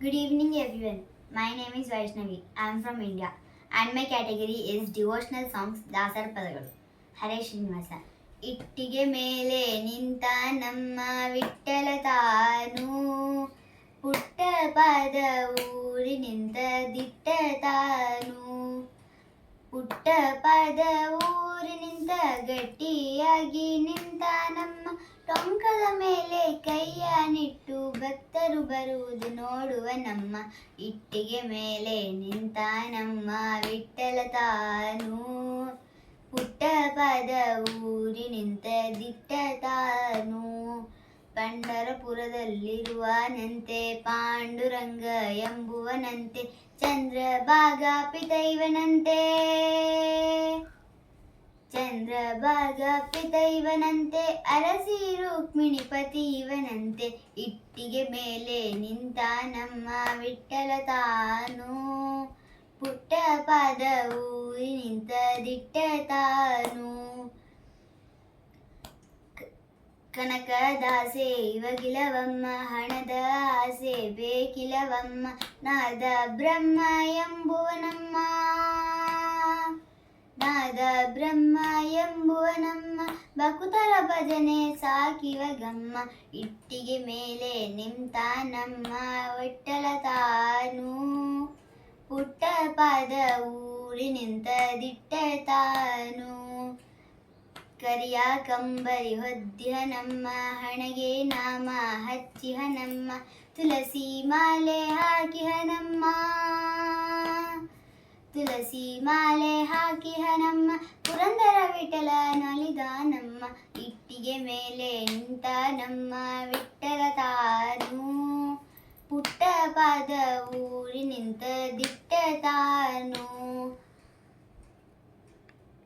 Good evening, everyone. My name is Vaishnavi. I am from India, and my category is devotional songs. ದಾಸರ ಪದಗಳು. ಹರೇ ಶ್ರೀನಿವಾಸ. ಇಟ್ಟಿಗೆ ಮೇಲೆ ನಿಂತ ನಮ್ಮ ವಿಠ್ಠಲ ತಾನು, ಪುಟ್ಟ ಪಾದ ಊರಿ ನಿಂತ ದಿಟ್ಟ ತಾನು, ಪುಟ್ಟ ಪಾದ ಊರಿ ನಿಂತ ಗಟ್ಟಿಯಾಗಿ ನಿಂತ ನಮ್ಮ ಟೊಂಕದ ಮೇಲೆ ಕೈಯ ನಿಟ್ಟು ಭಕ್ತರು ಬರುವುದು ನೋಡುವ ನಮ್ಮ ಇಟ್ಟಿಗೆ ಮೇಲೆ ನಿಂತ ನಮ್ಮ ವಿಠ್ಠಲ ತಾನು, ಪುಟ್ಟ ಪಾದ ಊರಿ ನಿಂತ ದಿಟ್ಟ ತಾನು, ಪಂಢರಪುರದಲ್ಲಿರುವನಂತೆ ಪಾಂಡುರಂಗ ಎಂಬುವನಂತೆ ಚಂದ್ರಭಾಗ ಪಿತೈವನಂತೆ, ಚಂದ್ರಭಾಗ ಪಿತೈವನಂತೆ ಅರಸಿ ರುಕ್ಮಿಣಿಪತಿ ಇವನಂತೆ ಇಟ್ಟಿಗೆ ಮೇಲೆ ನಿಂತ ನಮ್ಮ ವಿಠ್ಠಲ ತಾನು, ಪುಟ್ಟ ಪಾದ ಊರಿ ನಿಂತ ದಿಟ್ಟ ತಾನು, ಕನಕದಾಸೆ ಇವಗಿಲವಮ್ಮ ಹಣದ ಆಸೆ ಬೇಕಿಲವಮ್ಮ ನಾದ ಬ್ರಹ್ಮ ಎಂಬುವನಮ್ಮ, ನಾದ ಬ್ರಹ್ಮ ಎಂಬುವನಮ್ಮ ಭಕುತರ ಭಜನೆ ಸಾಕಿವಗಮ್ಮ ಇಟ್ಟಿಗೆ ಮೇಲೆ ನಿಂತ ನಮ್ಮ ವಿಠ್ಠಲ ತಾನು, ಪುಟ್ಟ ಪಾದ ಊರಿ ನಿಂತ ದಿಟ್ಟ ತಾನು, ಕರಿಯ ಕಂಬರಿ ಹೊದ್ದಿಹ ನಮ್ಮ ಹಣಗೆ ನಾಮ ಹಚ್ಚಿಹ ನಮ್ಮ ತುಳಸಿ ಮಾಲೆ ಹಾಕಿಹ ನಮ್ಮ, ತುಳಸಿ ಮಾಲೆ ಹಾಕಿಹ ನಮ್ಮ ಪುರಂದರ ವಿಠಲ ನಲಿದ ನಮ್ಮ ಇಟ್ಟಿಗೆ ಮೇಲೆ ನಿಂತ ನಮ್ಮ ವಿಠ್ಠಲ ತಾನು, ಪುಟ್ಟ ಪಾದ ಊರಿ ನಿಂತ ದಿಟ್ಟ ತಾನು.